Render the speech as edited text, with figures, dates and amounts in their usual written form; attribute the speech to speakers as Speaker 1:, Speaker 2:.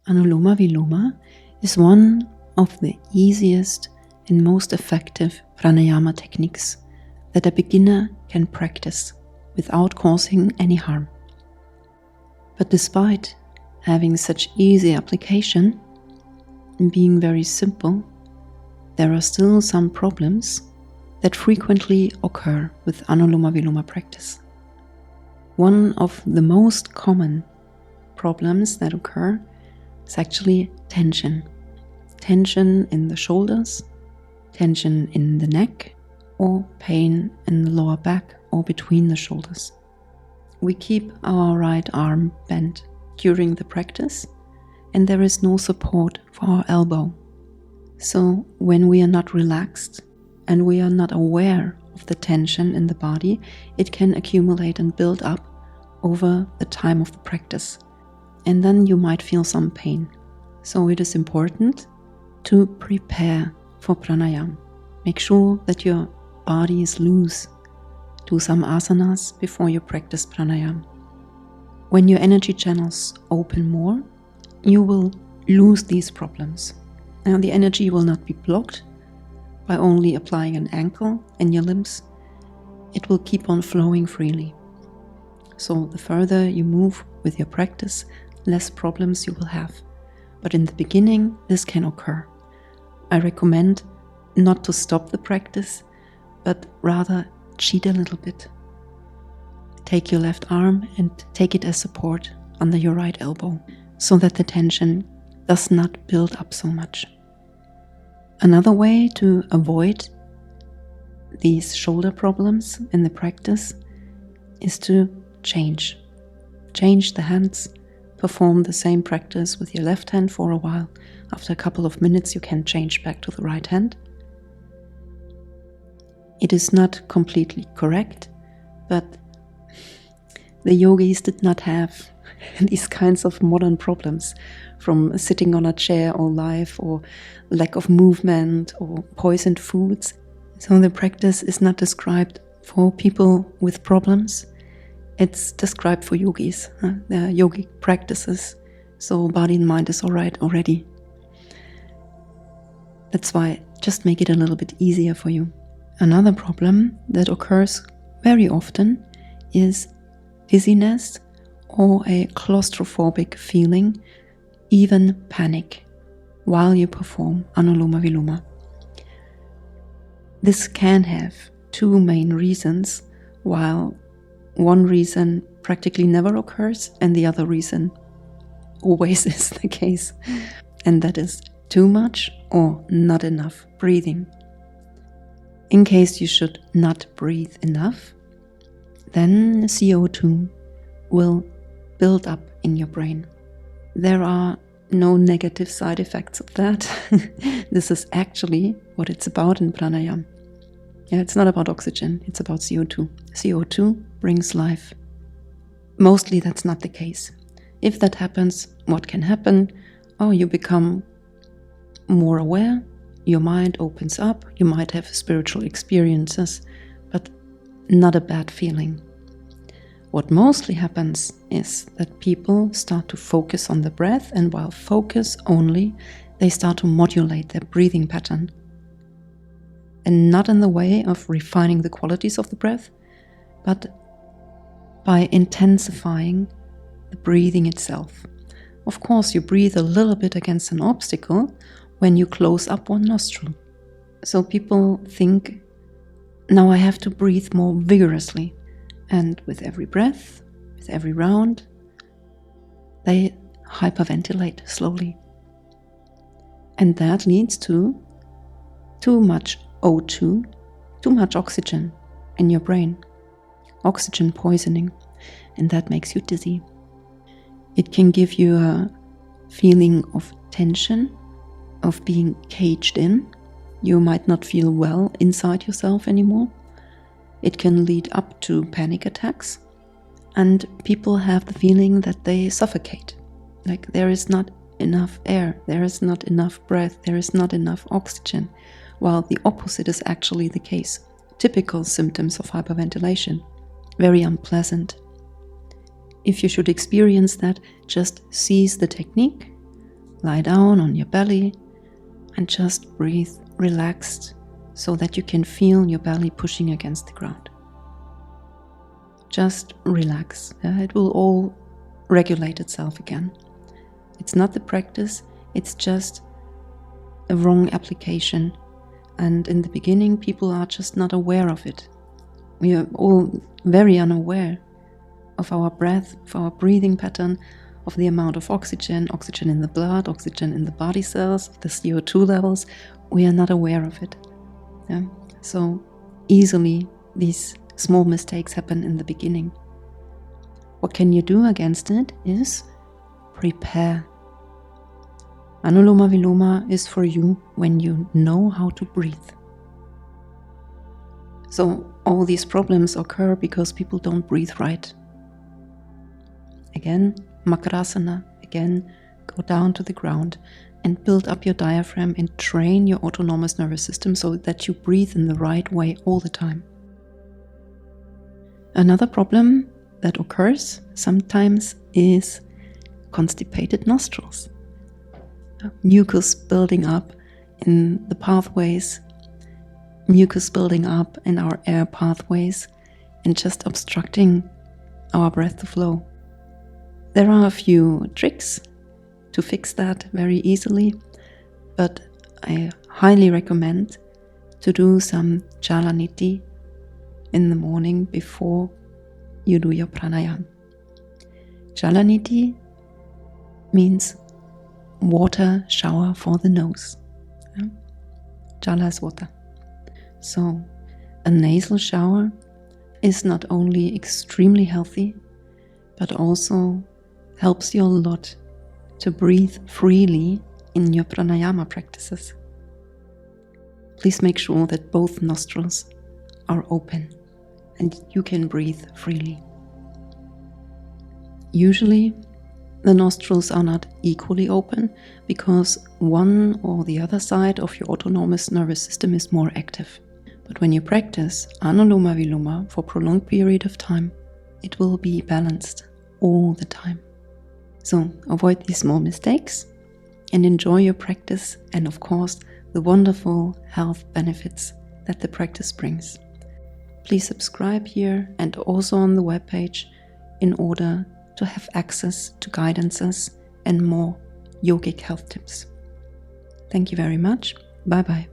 Speaker 1: Anuloma Viloma is one of the easiest and most effective pranayama techniques that a beginner can practice without causing any harm. But despite having such easy application and being very simple, there are still some problems that frequently occur with Anuloma Viloma practice. One of the most common problems that occur is actually tension. Tension in the shoulders, tension in the neck, or pain in the lower back or between the shoulders. We keep our right arm bent during the practice, and there is no support for our elbow. So when we are not relaxed and we are not aware of the tension in the body, it can accumulate and build up over the time of the practice. And then you might feel some pain. So it is important to prepare for pranayama. Make sure that your body is loose. Do some asanas before you practice pranayama. When your energy channels open more, you will lose these problems. Now the energy will not be blocked by only applying an ankle in your limbs. It will keep on flowing freely. So the further you move with your practice, less problems you will have. But in the beginning, this can occur. I recommend not to stop the practice, but rather cheat a little bit. Take your left arm and take it as support under your right elbow, so that the tension does not build up so much. Another way to avoid these shoulder problems in the practice is to change. Change the hands, perform the same practice with your left hand for a while. After a couple of minutes, you can change back to the right hand. It is not completely correct, but the yogis did not have these kinds of modern problems from sitting on a chair all life, or lack of movement, or poisoned foods. So the practice is not described for people with problems. It's described for yogis. They're yogic practices, so body and mind is alright already. That's why just make it a little bit easier for you. Another problem that occurs very often is dizziness or a claustrophobic feeling, even panic, while you perform Anuloma Viloma. This can have two main reasons, while one reason practically never occurs and the other reason always is the case, and that is too much or not enough breathing. In case you should not breathe enough, then CO2 will build up in your brain. There are no negative side effects of that. This is actually what it's about in pranayama. Yeah, it's not about oxygen, it's about CO2. CO2 brings life. Mostly that's not the case. If that happens, what can happen? Oh, you become more aware, your mind opens up, you might have spiritual experiences, but not a bad feeling. What mostly happens is that people start to focus on the breath, and while focus only, they start to modulate their breathing pattern. And not in the way of refining the qualities of the breath, but by intensifying the breathing itself. Of course, you breathe a little bit against an obstacle when you close up one nostril. So people think, now I have to breathe more vigorously. And with every breath, with every round, they hyperventilate slowly. And that leads to too much O2, too much oxygen in your brain, oxygen poisoning, and that makes you dizzy. It can give you a feeling of tension, of being caged in. You might not feel well inside yourself anymore. It can lead up to panic attacks, and people have the feeling that they suffocate. Like there is not enough air, there is not enough breath, there is not enough oxygen, while the opposite is actually the case. Typical symptoms of hyperventilation. Very unpleasant. If you should experience that, just seize the technique, lie down on your belly and just breathe relaxed so that you can feel your belly pushing against the ground. Just relax. It will all regulate itself again. It's not the practice, it's just a wrong application. And in the beginning, people are just not aware of it. We are all very unaware of our breath, of our breathing pattern, of the amount of oxygen in the blood, oxygen in the body cells, the CO2 levels. We are not aware of it. Yeah? So easily these small mistakes happen in the beginning. What can you do against it is prepare. Anuloma Viloma is for you when you know how to breathe. So all these problems occur because people don't breathe right. Again, Makarasana, again, go down to the ground and build up your diaphragm and train your autonomous nervous system so that you breathe in the right way all the time. Another problem that occurs sometimes is constipated nostrils. Mucus building up in the pathways, mucus building up in our air pathways and just obstructing our breath to flow. There are a few tricks to fix that very easily, but I highly recommend to do some Jalaniti in the morning before you do your pranayama. Jalaniti means water shower for the nose. Jala is water. So a nasal shower is not only extremely healthy, but also helps you a lot to breathe freely in your pranayama practices. Please make sure that both nostrils are open and you can breathe freely. Usually, the nostrils are not equally open because one or the other side of your autonomous nervous system is more active. But when you practice Anuloma Viloma for a prolonged period of time, it will be balanced all the time. So avoid these small mistakes and enjoy your practice and of course the wonderful health benefits that the practice brings. Please subscribe here and also on the webpage in order to have access to guidances and more yogic health tips. Thank you very much. Bye bye.